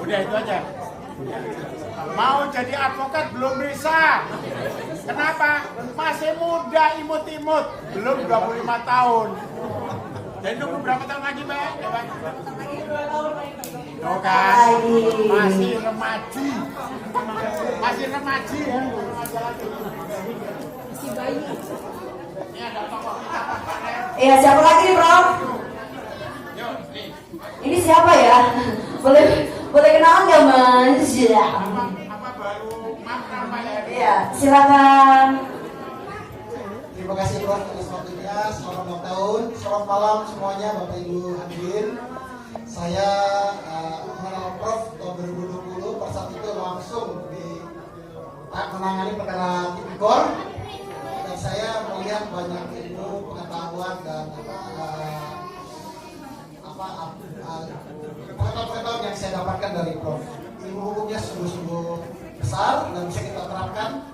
Udah itu aja. Mau jadi advokat belum bisa. Kenapa? Masih muda, imut-imut, belum 25 tahun. Jadi nunggu berapa tahun lagi, Mbak? Ya, Mbak? Tuh kan, masih remaji. Masih remaji ya. Masih bayi. Ini ada tokoh kita. Iya, siapa lagi nih, Prof? Yuk, nih. Ini siapa ya? Boleh kenalan nggak, Mas? Ya. Apa baru mantan Pak ya? Iya, silakan. Terima kasih Prof atas waktunya. Selamat ulang tahun, selamat malam semuanya Bapak Ibu hadirin. Saya mengenal Prof tahun 2020 pada saat itu langsung menangani perkara tipikor dan saya melihat banyak ilmu, pengetahuan dan pengetahuan yang saya dapatkan dari Prof. Ilmu hukumnya sungguh-sungguh besar dan bisa kita terapkan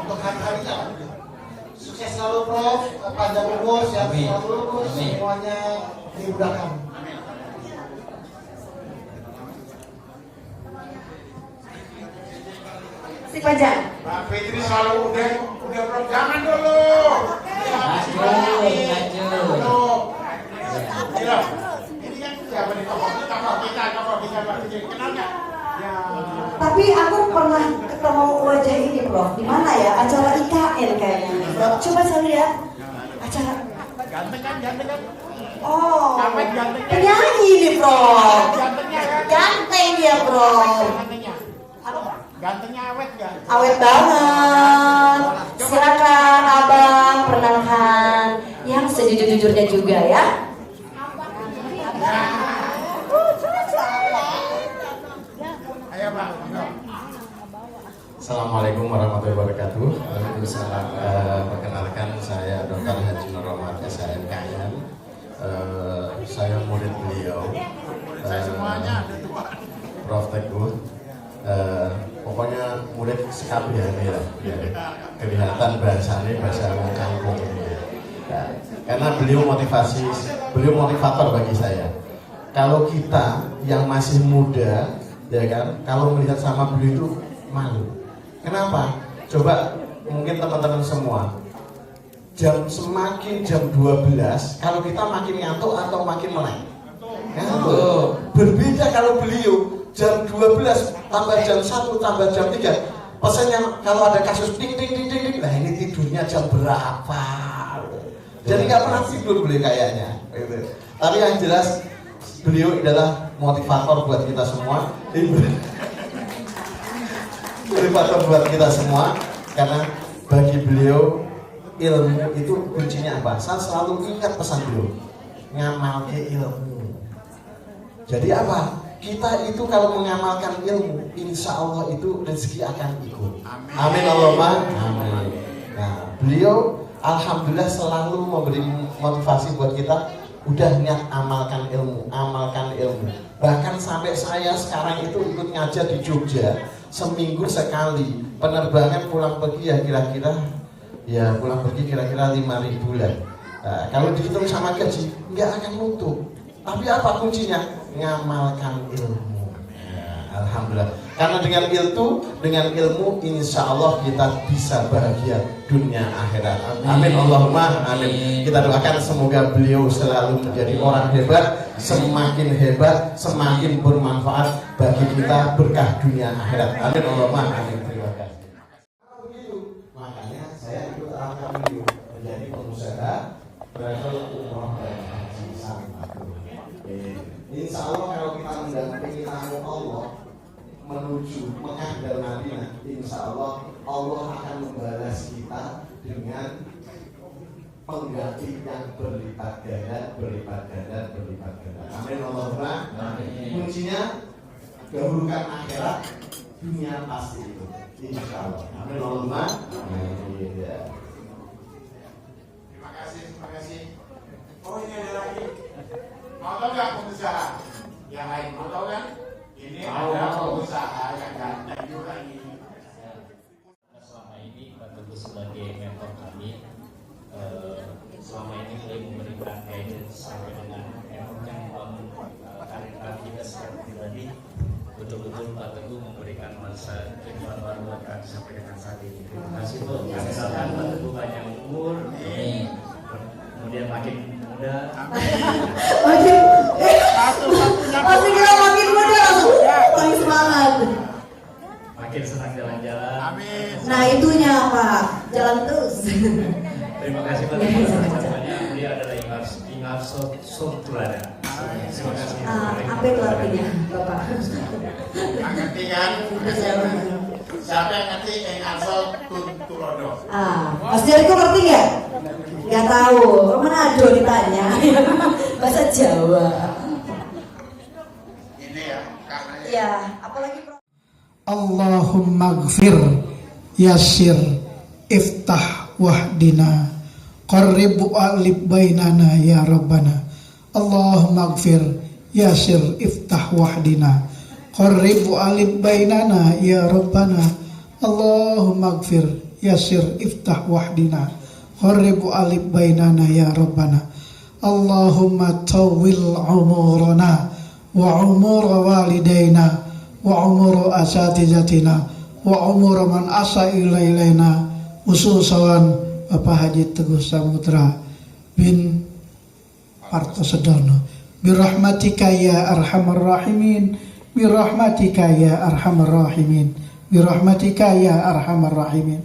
untuk hari-harinya. Sukses selalu Prof, panjang umur, sehat selalu, semuanya dimudahkan. Si Panjang. Mbak Fitri selalu udah Prof, jangan dulu. Ini kan siapa nih tokoh kita Mbak Fitri, kenal nggak? Ya. Tapi aku pernah ketemu wajah ini, Prof. Di mana ya? Acara IKN kayaknya. Coba saya lihat. Acara. Ganteng kan? Oh. Awet gantengnya. Penyanyi nih, Prof. Gantengnya kan? Ganteng dia, Prof. Gantengnya. Gantengnya awet nggak? Awet banget. Silakan Abang perkenalkan yang sejujur-jujurnya juga ya. Ayo Pak. Assalamualaikum warahmatullahi wabarakatuh. Perkenalkan saya Dr. Haji Nur Rahmat SHMKM. Saya murid beliau. Semuanya ada dua. Prof Teguh. Pokoknya murid sekali ya ini ya. Kelihatan bahasanya bahasa orang kampung ini ya. Karena beliau motivator bagi saya. Kalau kita yang masih muda, ya kan, kalau melihat sama beliau itu malu. Kenapa? Coba mungkin teman-teman semua, semakin jam 12, kalau kita makin ngantuk atau makin melek? Ngantuk. Berbeda kalau beliau jam 12 tambah jam 1 tambah jam 3. Pesannya kalau ada kasus ding, nah ini tidurnya jam berapa? Jadi nggak pernah tidur beliau kayaknya. Tapi yang jelas beliau adalah motivator buat kita semua. Motivator buat kita semua karena bagi beliau ilmu itu kuncinya apa? Saya selalu ingat pesan beliau, ngamalke ilmu. Jadi apa? Kita itu kalau mengamalkan ilmu, insya Allah itu rezeki akan ikut. Amin Allahumma amin. Nah, beliau alhamdulillah selalu memberi motivasi buat kita. Udah niat amalkan ilmu. Bahkan sampai saya sekarang itu ikut ngajar di Jogja seminggu sekali. Penerbangan pulang pergi ya kira-kira 5.000 lah. Nah, kalau dihitung sama gaji nggak akan nutup. Tapi apa kuncinya? Ngamalkan ilmu. Ya, alhamdulillah. Karena dengan ilmu insya Allah kita bisa bahagia dunia akhirat. Amin Allahumma amin. Kita doakan semoga beliau selalu menjadi orang hebat, semakin bermanfaat bagi kita, berkah dunia akhirat. Amin Allahumma amin. Terima kasih. Begitu, makanya saya ikut arahkan beliau menjadi pengusaha travel umroh dan haji sama. Insya Allah kalau kita mendampingi tamu Allah menuju Mekah dan Madinah, insya Allah akan membalas kita dengan pengganti yang berlipat ganda. Amin Allahumma amin. Kuncinya dahulukan akhirat, dunia pasti itu. Insya Allah. Amin Allahumma amin. Terima kasih. Oh ini ada lagi. Mau tahu nggak pengusaha yang lain? Mau tahu kan? Ini ada pengusaha yang ganteng juga ini. Selama ini Pak Teguh sebagai mentor kami, selama ini beliau memberikan guidance sampai dengan yang membangun karir kita Pak Teguh memberikan masa kehidupan baru buat kami sampai dengan saat ini. Terima kasih Bu. Kami doakan Pak Teguh panjang umur, kemudian makin muda. Makin, Satu-satunya masih kira makin muda langsung paling semangat. Makin senang jalan-jalan. Amin. Nah itunya Pak, jalan terus. Terima kasih Pak Teguh. Namanya dia adalah Ingar Sotrada. Terima kasih. Apa itu artinya Bapak? Ngerti kan? Siapa yang ngerti Engarsol Turodo? Mas Jericho ngerti nggak? Nggak tahu, Manado ditanya. Bahasa Jawa. Ini ya, karena Ya, apalagi Allahumma gfir yasir iftah wahdina qarrib alif bainana ya Rabbana. Allahumma gfir yasir iftah wahdina qarrib alif bainana ya Rabbana. Allahumma gfir yasir iftah wahdina qarrib alif bainana ya Rabbana. Allahumma tawwil umurana wa umur walidaina wa umur asatizatina wa umur man asa ilaina khususan Bapak Haji Teguh Samudra bin Partosedono birahmatika ya arhamar rahimin birahmatika ya arhamar rahimin birahmatika ya arhamar rahimin.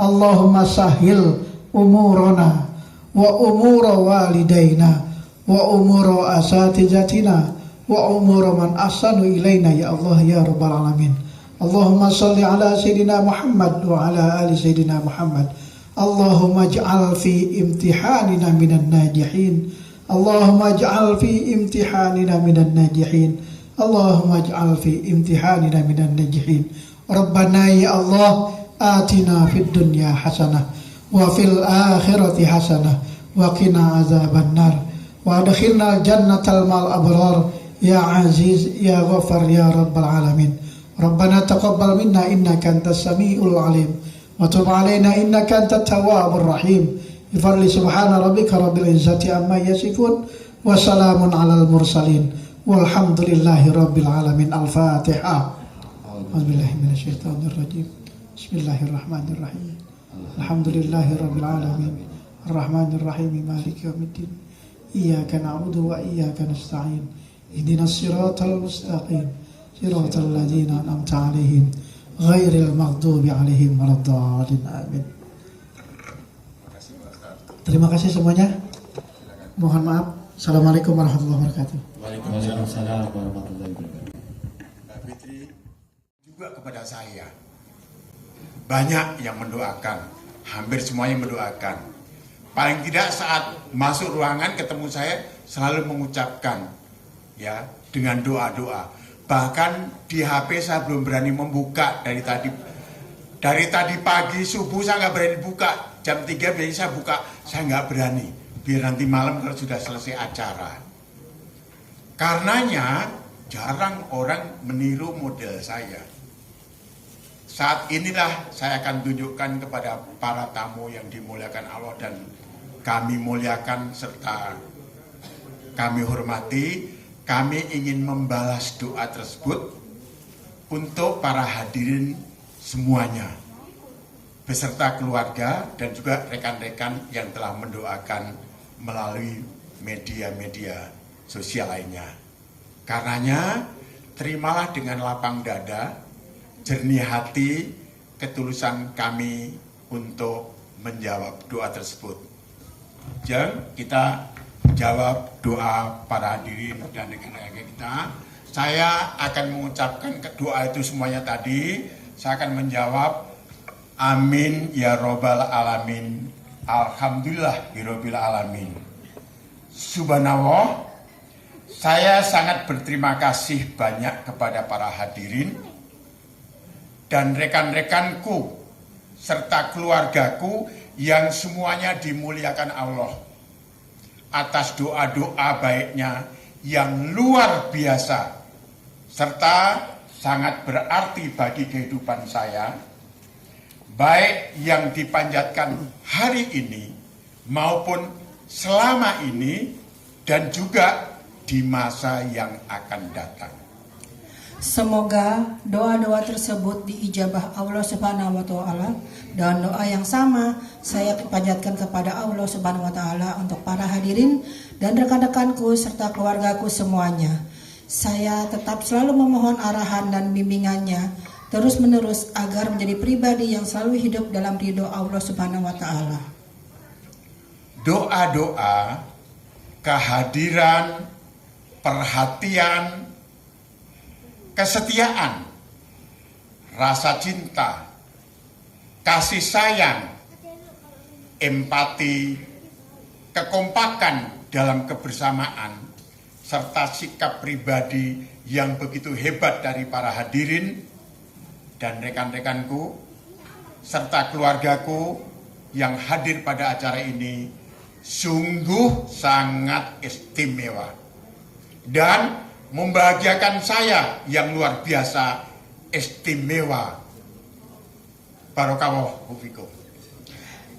Allahumma sahil umurana wa umur walidaina wa umur asatizatina wa umur man ahsanu ilaina ya Allah ya rabbal alamin. Allahumma salli ala sayyidina Muhammad wa ala ali sayyidina Muhammad. Allahumma ij'al fi imtihanina minan najihin. Allahumma ij'al fi imtihanina minan najihin. Allahumma ij'al fi imtihanina minan najihin. Rabbana ya Allah atina fid dunya hasanah wa fil akhirati hasanah wa qina azabannar wa adkhilna jannatal mal abrar ya aziz ya ghafar ya rabbal alamin. Rabbana taqabbal minna innaka antas samiul alim wa tub alaina innaka antat tawwabur rahim. Ifadli subhana rabbika rabbil izzati amma yasifun wa salamun alal mursalin walhamdulillahi rabbil alamin. Al-Fatihah. A'udzubillahi minasyaitonir rajim. Bismillahirrahmanirrahim. Alhamdulillahi rabbil alamin. Arrahmanir rahim maliki yaumiddin. Iyyaka na'budu wa iyyaka nasta'in. Ihdinas siratal mustaqim. Siratal ladzina an'amta 'alaihim ghairil maghdubi 'alaihim waladdallin. Amin. Terima kasih semuanya. Mohon maaf. Assalamualaikum warahmatullahi wabarakatuh. Waalaikumsalam warahmatullahi wabarakatuh. Mbak Fitri juga kepada saya. Banyak yang mendoakan, hampir semuanya mendoakan. Paling tidak saat masuk ruangan ketemu saya selalu mengucapkan ya dengan doa-doa. Bahkan di HP saya belum berani membuka dari tadi pagi subuh saya nggak berani buka. Jam 3 biasanya saya buka, saya nggak berani. Biar nanti malam kalau sudah selesai acara. Karenanya jarang orang meniru model saya. Saat inilah saya akan tunjukkan kepada para tamu yang dimuliakan Allah dan kami muliakan serta kami hormati. Kami ingin membalas doa tersebut untuk para hadirin semuanya, beserta keluarga dan juga rekan-rekan yang telah mendoakan melalui media-media sosial lainnya. Karenanya, terimalah dengan lapang dada, jernih hati, ketulusan kami untuk menjawab doa tersebut. Jeng, kita jawab doa para hadirin dan rekan-rekan kita. Saya akan mengucapkan doa itu semuanya tadi. Saya akan menjawab amin ya robbal alamin. Alhamdulillah birobbil alamin. Subhanallah. Saya sangat berterima kasih banyak kepada para hadirin dan rekan-rekanku serta keluargaku yang semuanya dimuliakan Allah atas doa-doa baiknya yang luar biasa serta sangat berarti bagi kehidupan saya, baik yang dipanjatkan hari ini maupun selama ini dan juga di masa yang akan datang. Semoga doa-doa tersebut diijabah Allah Subhanahu wa taala, dan doa yang sama saya panjatkan kepada Allah Subhanahu wa taala untuk para hadirin dan rekan-rekanku serta keluargaku semuanya. Saya tetap selalu memohon arahan dan bimbingannya terus-menerus agar menjadi pribadi yang selalu hidup dalam ridho Allah Subhanahu wa taala. Doa-doa, kehadiran, perhatian, kesetiaan, rasa cinta, kasih sayang, empati, kekompakan dalam kebersamaan, serta sikap pribadi yang begitu hebat dari para hadirin dan rekan-rekanku, serta keluargaku yang hadir pada acara ini sungguh sangat istimewa dan membahagiakan saya yang luar biasa istimewa. Barokallahu fikum.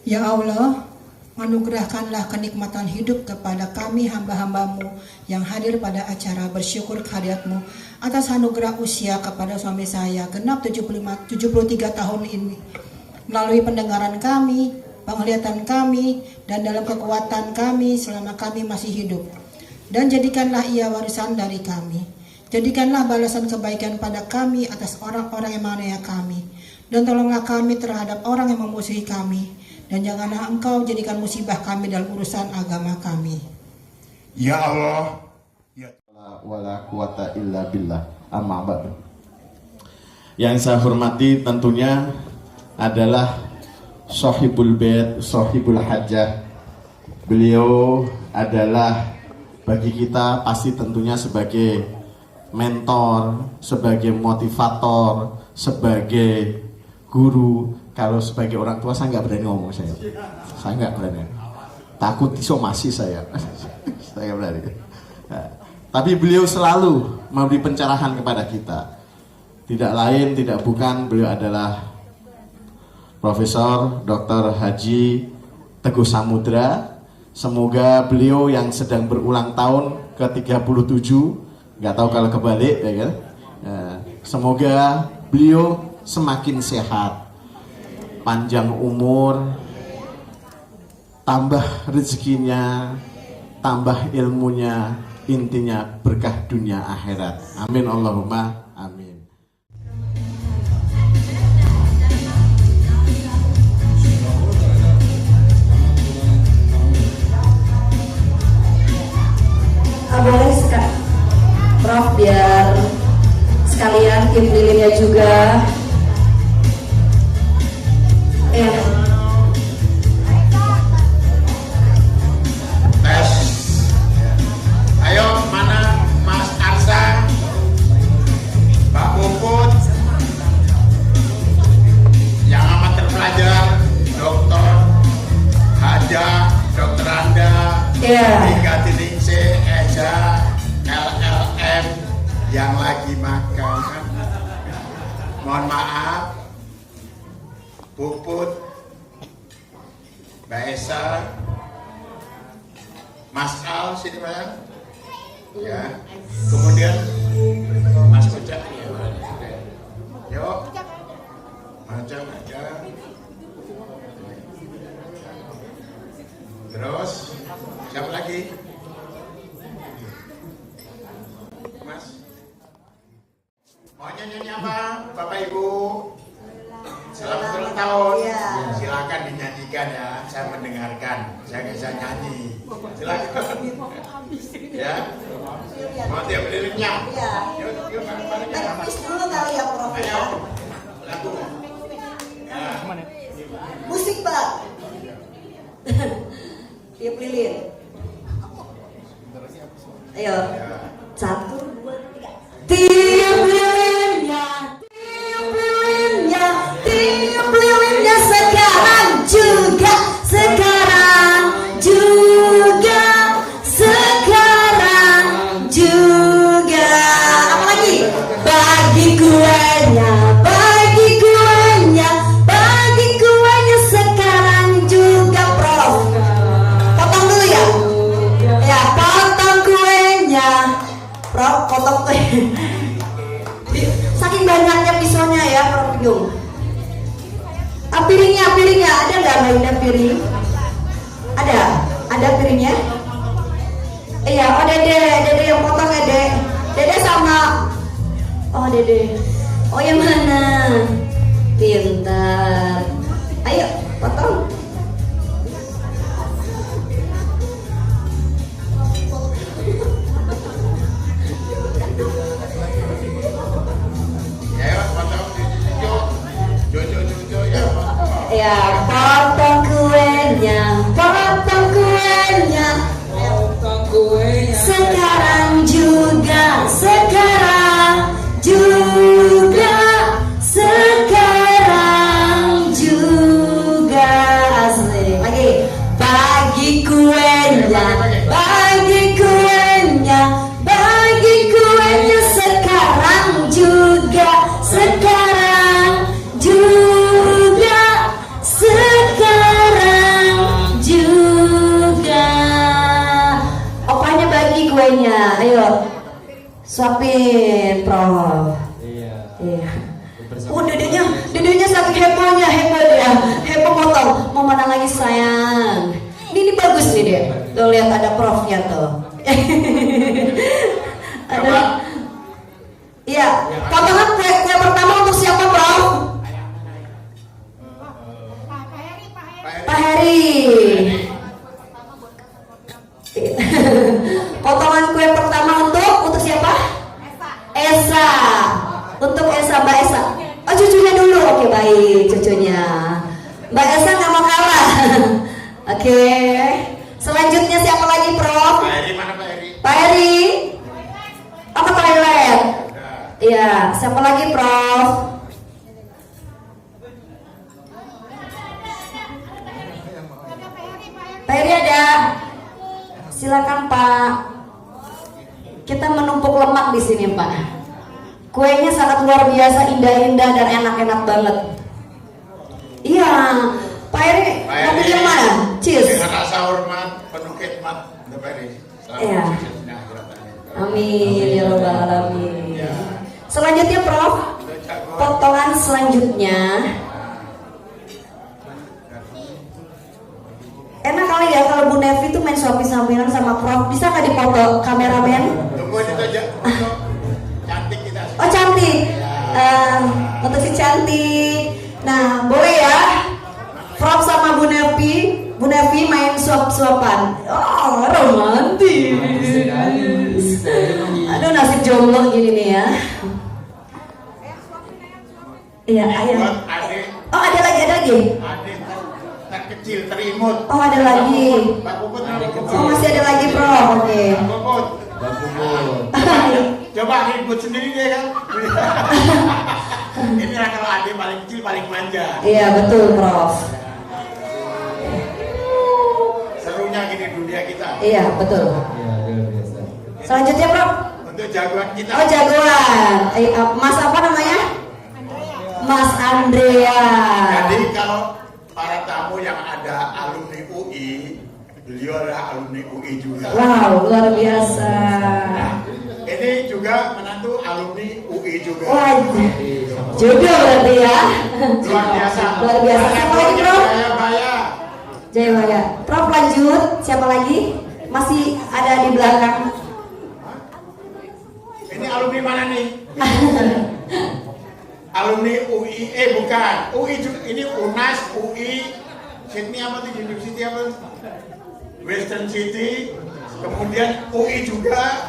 Ya Allah, anugerahkanlah kenikmatan hidup kepada kami hamba-hambamu yang hadir pada acara bersyukur kehadiratmu atas anugerah usia kepada suami saya genap 73 tahun ini. Melalui pendengaran kami, penglihatan kami, dan dalam kekuatan kami selama kami masih hidup. Dan jadikanlah ia warisan dari kami. Jadikanlah balasan kebaikan pada kami atas orang-orang yang menganiaya kami. Dan tolonglah kami terhadap orang yang memusuhi kami. Dan janganlah Engkau jadikan musibah kami dalam urusan agama kami. Ya Allah, ya wala quwata illa billah. Amma ba'du. Yang saya hormati tentunya adalah Sohibul Bait, Sohibul Hajah. Beliau adalah bagi kita pasti tentunya sebagai mentor, sebagai motivator, sebagai guru. Kalau sebagai orang tua saya nggak berani ngomong, saya nggak berani, takut disomasi saya saya berani. Tapi beliau selalu memberi pencerahan kepada kita. Tidak lain, tidak bukan, beliau adalah Profesor Dr. Haji Teguh Samudra. Semoga beliau yang sedang berulang tahun ke-37, nggak tahu kalau kebalik ya kan. Semoga beliau semakin sehat, panjang umur, tambah rezekinya, tambah ilmunya, intinya berkah dunia akhirat. Amin Allahumma amin. Boleh Prof, biar sekalian tim lilinnya juga. tes. Ayo, mana Mas Arsa, Mbak Puput, yang amat terpelajar, Dokter Haja, Dokter Anda, hingga Tiningse, Eja, LLM yang lagi makan. Mohon maaf, Puput, Mbak Esa, Mas Al, sini Pak. Ya. Kemudian Mas Ojak. Yuk. Macam aja. Terus siapa lagi? Mas. Mau nyanyi apa, Bapak Ibu? Selamat ulang tahun. Silakan dinyanyikan ya. Saya mendengarkan. Saya nggak bisa nyanyi. Silakan. Ya. Mau tiap liriknya. Yuk bareng-bareng. Teknis dulu kali ya Prof. Ayo. Lagu. Ya. Musik Pak. Tiup lilin. Ayo. 1, 2, 3. Tiup lilinnya, tiup lilinnya, tiup lilinnya sekarang juga, sekarang juga, sekarang juga. Apa lagi? Bagi kuenya, bagi kuenya, bagi kuenya sekarang juga Prof. Potong dulu ya. Ya, potong kuenya. Prof, potong kue. Saking banyaknya pisaunya ya, Prof Yung. Piringnya ada nggak Mbak Indah piring? Ada piringnya? Iya, oh Dede yang potong ya Dede sama, oh Dede, oh yang mana? Pintar, ayo potong. Ya, potong kuenya. Sekarang juga asli. Lagi, bagi kuenya sekarang juga. Opanya bagi kuenya, ayo suapin, Prof. Iya. Oh, dedenya saking hebohnya, heboh potong. Mau mana lagi sayang? Ini bagus nih deh. Tuh lihat ada Profnya tuh. Ada. Iya, potongan kue pertama untuk siapa, Prof? Pak Heri. Potongan kue pertama untuk siapa? Esa. Untuk Esa, Mbak Esa. Oh, cucunya dulu. Oke, baik, cucunya. Mbak Esa nggak mau kalah. Oke. Selanjutnya siapa lagi, Prof? Pak Heri mana Pak Heri? Pak Heri. Oh, ke toilet. Iya, siapa lagi, Prof? Pak Heri ada. Silakan, Pak. Kita menumpuk lemak di sini, Pak. Kuenya sangat luar biasa, indah-indah dan enak-enak banget. Iya, Pak Heri, mau pilih mana? Cheers. Dengan rasa hormat, penuh khidmat, Pak Heri. Iya. Amin ya robbal alamin. Selanjutnya, Prof. Potongan selanjutnya. Enak kali ya kalau Bu Nevi tuh main Shopee sambilan sama Prof. Bisa nggak dipoto kameramen? Tunggu itu aja. Cantik kita. Oh, cantik. Untuk si cantik. Nah, boleh ya. Prof sama Bu Nevi main suap-suapan. Oh, romantis. Aduh, nasib jomblo gini nih ya. Iya, ayo. Oh, ada lagi. Adik terkecil, terimut. Oh, ada lagi. Pak Puput. Oh, masih ada lagi, Prof. Oke. Pak Puput. Coba ribut sendiri deh kan. Inilah kalau adik paling kecil paling manja. Iya, betul, Prof. Serunya gini dunia kita. Iya, betul. Selanjutnya, Prof. Untuk jagoan kita. Oh, jagoan. Mas apa namanya? Mas Andrea. Jadi kalau para tamu yang ada alumni UI, beliau adalah alumni UI juga. Wow, luar biasa. Ini juga menantu alumni UI juga. Wah, jodoh berarti ya. Luar biasa. Luar biasa. Siapa lagi, Prof? Jayabaya. Prof, lanjut. Siapa lagi? Masih ada di belakang. Ini alumni mana nih? Alumni UI, bukan UI juga, ini UNAS, UI, Sydney apa tuh, University apa? Western City, kemudian UI juga,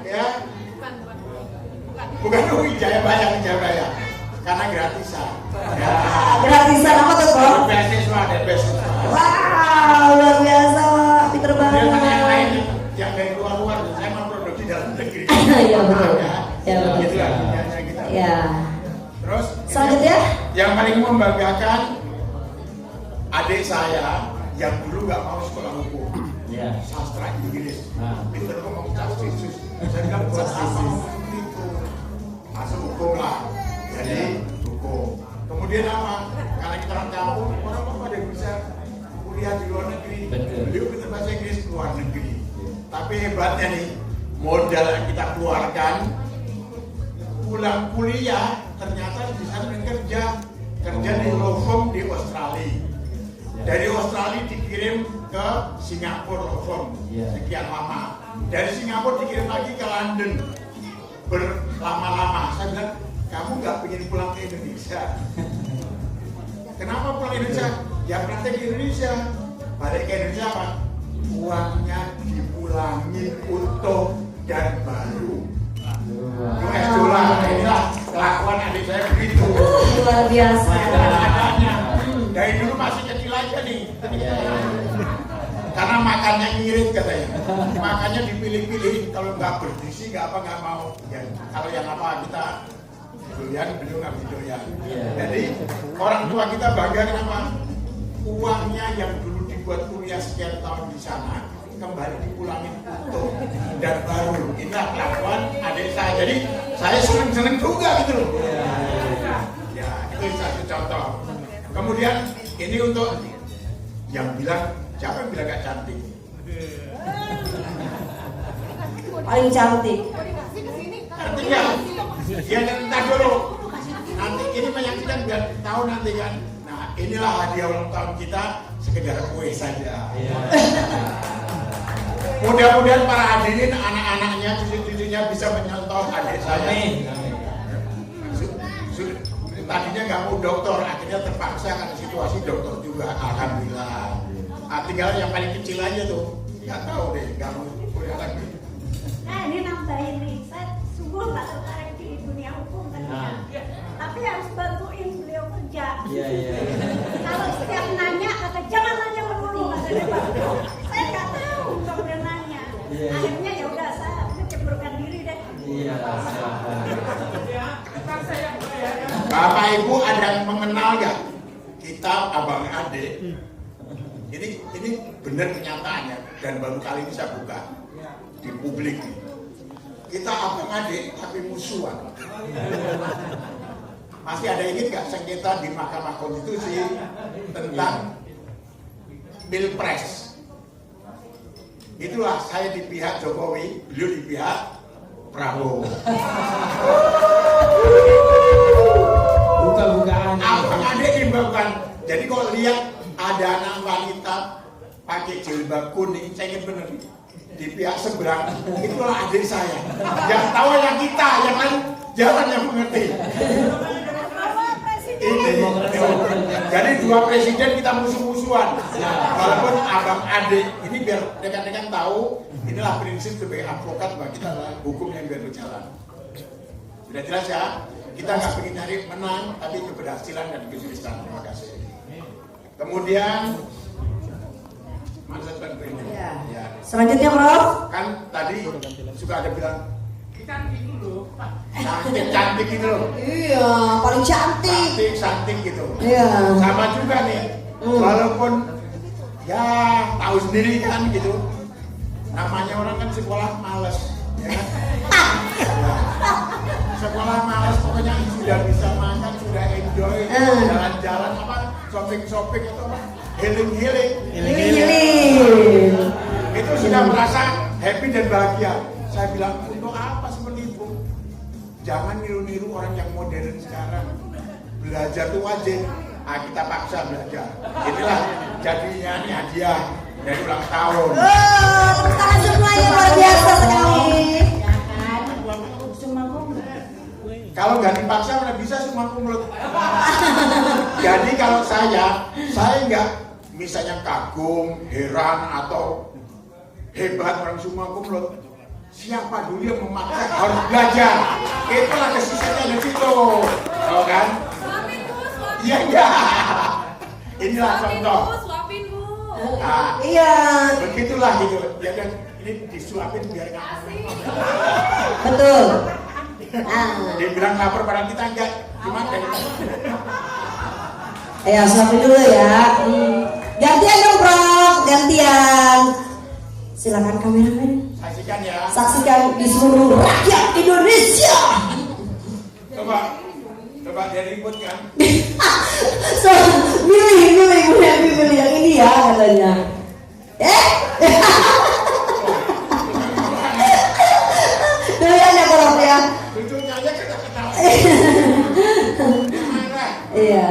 ya, bukan UI Jayabaya, karena gratisan. Ya. Gratisan apa tuh, Prof? Beasiswa. Wow, luar biasa, pinter banget. Biar yang lain yang dari luar, saya mau produksi dalam negeri. Iya betul. Ya betul. Gitu lah dunianya kita. Ya. Terus Selanjutnya? yang paling membanggakan adik saya yang dulu nggak mau sekolah hukum, sastra Inggris, pinter ngomong castisus. Saya bilang buat apa itu? Masuk hukum lah. Jadi hukum. Kemudian apa? Karena kita orang kampung, orang pada bisa kuliah di luar negeri. Beliau pinter bahasa Inggris luar negeri. Tapi hebatnya nih, modal yang kita keluarkan, pulang kuliah ternyata di sana kerja di law firm di Australia. Dari Australia dikirim ke Singapura law firm sekian lama. Dari Singapura dikirim lagi ke London berlama-lama. Saya bilang, kamu nggak ingin pulang ke Indonesia? Kenapa pulang ke Indonesia? Ya praktek di Indonesia. Balik ke Indonesia apa? Uangnya dipulangi utuh dan baru. US dollar. Inilah kelakuan adik saya begitu. Luar biasa. Adanya. Dari dulu masih kecil aja nih. Karena makannya ngirit katanya. Makannya dipilih-pilih. Kalau nggak bergizi nggak mau. Ya, kalau yang apa kita doyan, beliau nggak doyan. Jadi orang tua kita bangga kenapa? Uangnya yang dulu dibuat kuliah sekian tahun di sana kembali dipulangin utuh dan baru. Inilah kelakuan adik saya. Jadi saya seneng juga gitu loh. Ya, itu satu contoh. Kemudian ini untuk yang bilang, siapa yang bilang gak cantik? Paling cantik. Cantik ya? Ya ntar dulu. Nanti ini menyaksikan biar tahu nanti kan. Nah inilah hadiah ulang tahun kita, sekedar kue saja. Mudah-mudahan para hadirin, anak-anaknya, cucu-cucunya bisa menyontoh adik saya. Tadinya nggak mau dokter, akhirnya terpaksa karena situasi dokter juga, alhamdulillah. Tinggal yang paling kecil aja tuh, nggak tahu deh, nggak mau kuliah lagi. Nah ini nambahin nih, saya sungguh nggak tertarik di dunia hukum tadinya, tapi harus bantuin beliau kerja. Kalau setiap nanya kata jangan nanya melulu, saya nggak tahu kemudian nanya. Akhirnya ya udah saya ceburkan diri deh. Bapak Ibu ada yang mengenal nggak kita abang adik? Ini benar kenyataannya dan baru kali ini saya buka di publik. Kita abang adik tapi musuhan. Masih ada ingat nggak sengketa di Mahkamah Konstitusi tentang Pilpres? Itulah saya di pihak Jokowi, beliau di pihak Prabowo. Buka-bukaan. Abang adik imbaukan. Jadi kalau lihat ada anak wanita pakai jilbab kuning, saya ingin bener di pihak seberang, itulah adik saya. Yang tahu yang kita, yang lain jangan yang mengerti. Jadi dua presiden kita musuh-musuhan. Walaupun abang adik, ini biar rekan-rekan tahu, inilah prinsip sebagai advokat bagi kita hukum yang biar berjalan. Sudah jelas ya? Kita nggak ingin nyari menang, tapi keberhasilan dan kesuksesan. Terima kasih. Kemudian Ya. Selanjutnya Prof. Kan tadi suka ada bilang cantik dulu, cantik gitu loh. Iya, paling cantik. Cantik gitu. Iya. Sama juga nih, walaupun ya tahu sendiri kan gitu. Namanya orang kan sekolah males, ya kan? Ya. Sekolah males pokoknya sudah bisa makan, sudah enjoy, jalan-jalan apa, shopping atau apa, healing. Itu sudah merasa happy dan bahagia. Saya bilang untuk apa seperti itu? Jangan niru-niru orang yang modern sekarang. Belajar itu wajib. Kita paksa belajar. Itulah jadinya nih hadiah dari ulang tahun. Tepuk tangan semuanya, luar biasa sekali. Kalau nggak dipaksa mana bisa semua kumlot. Jadi kalau saya nggak misalnya kagum, heran atau hebat orang semua kumlot. Siapa dulu yang memaksa harus belajar. Itulah kesuksesannya di situ, tahu kan? Iya. Inilah contoh. Nah, Iya. begitulah gitu. Ya kan, ini disuapin biar nggak. Betul. Dia bilang lapar barang kita enggak, cuma dari Ayo suapin dulu ya. Gantian dong Prof, gantian. Silakan kameramen. saksikan ya. Saksikan di seluruh rakyat Indonesia. Coba dia ribut kan. So, milih yang ini ya katanya. Iya.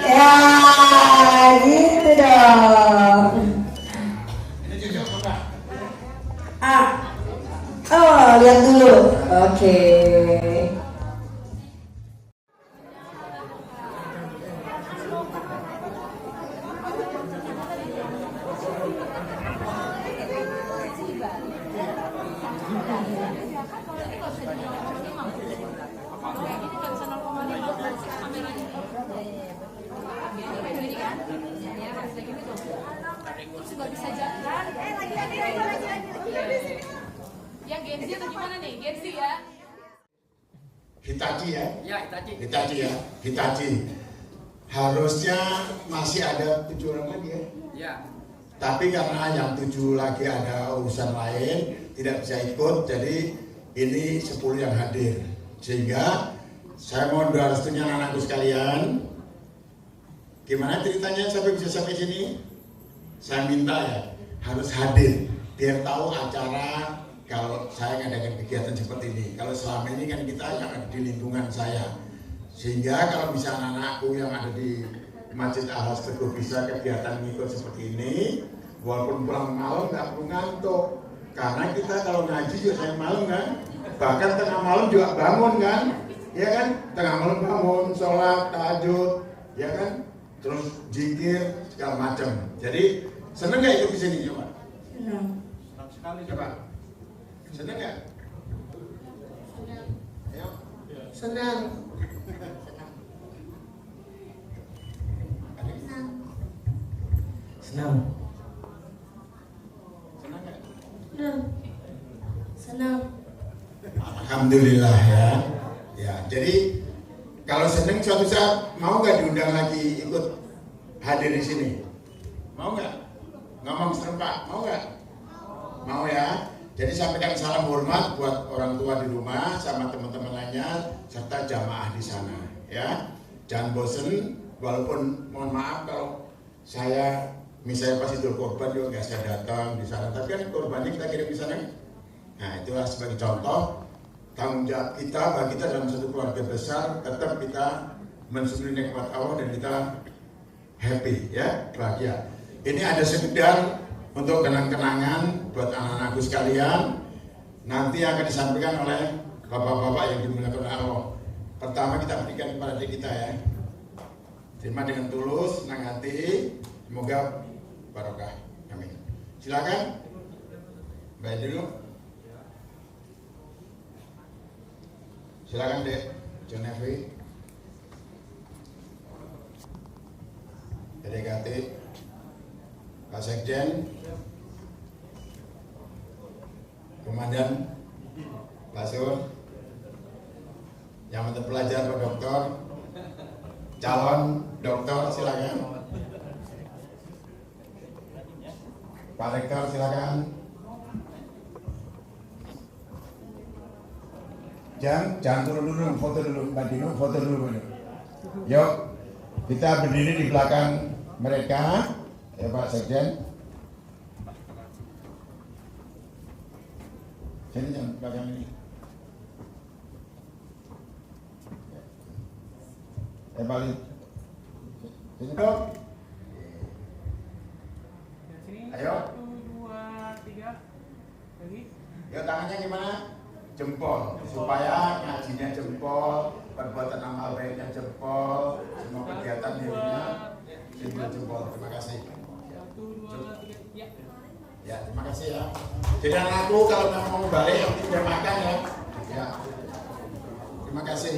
Ya, gitu dong. Ini juga enggak? Oh, lihat dulu. Oke. Yang Genzi atau gimana nih? Genzi ya? Hitachi ya? Ya, Hitachi. Hitachi ya? Hitachi. Harusnya masih ada 7 orang lagi ya? Ya. Tapi karena yang 7 lagi ada urusan lain, tidak bisa ikut, jadi ini 10 yang hadir. Sehingga saya mohon doa restunya anak-anakku sekalian. Gimana ceritanya sampai bisa sampai sini? Saya minta ya, harus hadir biar tahu acara kalau saya ngadakan kegiatan seperti ini. Kalau selama ini kan kita yang ada di lingkungan saya, sehingga kalau bisa anak-anakku yang ada di Masjid Al-Haz Teguh bisa kegiatan ngikut seperti ini, walaupun pulang malam nggak perlu ngantuk, karena kita kalau ngaji juga saya malam kan, bahkan tengah malam juga bangun kan, ya kan, tengah malam bangun, sholat, tahajud, ya kan, terus zikir segala macam. Jadi seneng nggak ikut di sini coba? Senang. Sekali coba. Senang nggak? Ayo. Senang. Senang. Senang nggak? Senang. Alhamdulillah ya. Ya, jadi kalau senang suatu saat mau nggak diundang lagi ikut hadir di sini? Mau nggak? Ngomong serempak, mau nggak? Mau ya. Jadi sampaikan salam hormat buat orang tua di rumah sama teman-teman lainnya serta jamaah di sana ya. Jangan bosen, walaupun mohon maaf kalau saya misalnya pas Idul Kurban juga nggak saya datang di sana, tapi kan kurbannya kita kirim di sana. Nah itulah sebagai contoh tanggung jawab kita bahwa kita dalam satu keluarga besar tetap kita mensyukuri nikmat Allah dan kita happy ya, bahagia. Ini ada sekedar untuk kenang-kenangan buat anak-anakku sekalian, nanti akan disampaikan oleh bapak-bapak yang dimuliakan oleh Allah. Pertama kita berikan kepada diri kita ya, terima dengan tulus, senang hati, semoga barokah. Amin. Silakan, baik dulu. Silakan Dek, John Evi, PDKT, Pak Sekjen, Komandan, Pak Sur, yang terpelajar Pak Dokter, calon dokter silakan, Pak Rektor silakan. Jangan turun dulu, foto dulu, Mbak Dino, foto dulu. Yuk, kita berdiri di belakang mereka, ya Pak Sekjen. Sini jangan belakang ini. Balik. Sini dong. Ayo. 1, 2, 3. Lagi. Ya tangannya gimana? Jempol, supaya ngajinya jempol, perbuatan amal baiknya jempol, semua kegiatan dirinya jempol. Terima kasih. 1, 2, 3. Ya. Ya, terima kasih ya. Jadi anakku kalau memang mau balik, udah makan ya. Ya. Terima kasih.